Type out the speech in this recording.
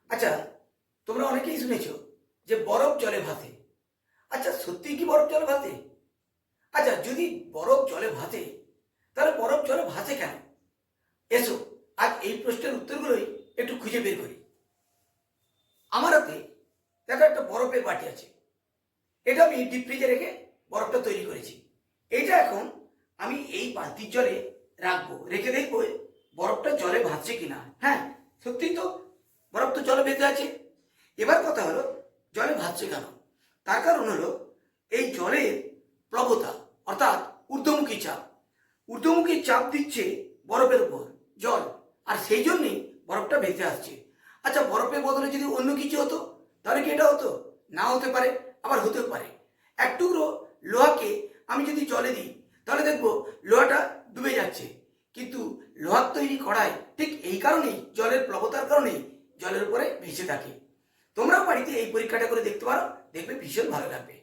আচ্ছা, তোমরা অনেকেই শুনেছো যে বরফ জলে ভাসে। আচ্ছা, সত্যি কি বরফ জলে ভাসে? আচ্ছা, যদি বরফ জলে ভাসে তাহলে বরফ জলে ভাসে কেন? এসো আজ এই প্রশ্নের উত্তরগুলোই একটু খুঁজে বের করি। আমার হাতে দেখো একটা বরফের বাটি আছে। এটা আমি ডিপ ফ্রিজে রেখে বরফটা তৈরি করেছি। এইটা এখন আমি এই বালতির জলে রাখবো, রেখে দেখবো বরফটা জলে ভাসছে কিনা। হ্যাঁ, সত্যি তো বরফ তো জলে ভেসে আছে। এবার কথা হলো জলে ভাসছে কেন? তার কারণ হলো এই জলের প্রবতা, অর্থাৎ ঊর্ধ্বমুখী চাপ। ঊর্ধ্বমুখী চাপ দিচ্ছে বরফের উপর জল, আর সেই জন্যেই বরফটা ভেসে আসছে। আচ্ছা, বরফের বদলে যদি অন্য কিছু হতো তাহলে কি এটা হতো? না হতে পারে, আবার হতেও পারে। এক টুকরো লোহাকে আমি যদি জলে দিই তাহলে দেখবো লোহাটা ডুবে যাচ্ছে, কিন্তু লোহার তৈরি কড়াই ঠিক এই কারণেই, জলের প্লবতার কারণেই জলের উপরে ভেসে থাকে। তোমরাও বাড়িতে এই পরীক্ষাটা করে দেখতে পারো, দেখবে ভীষণ ভালো লাগবে।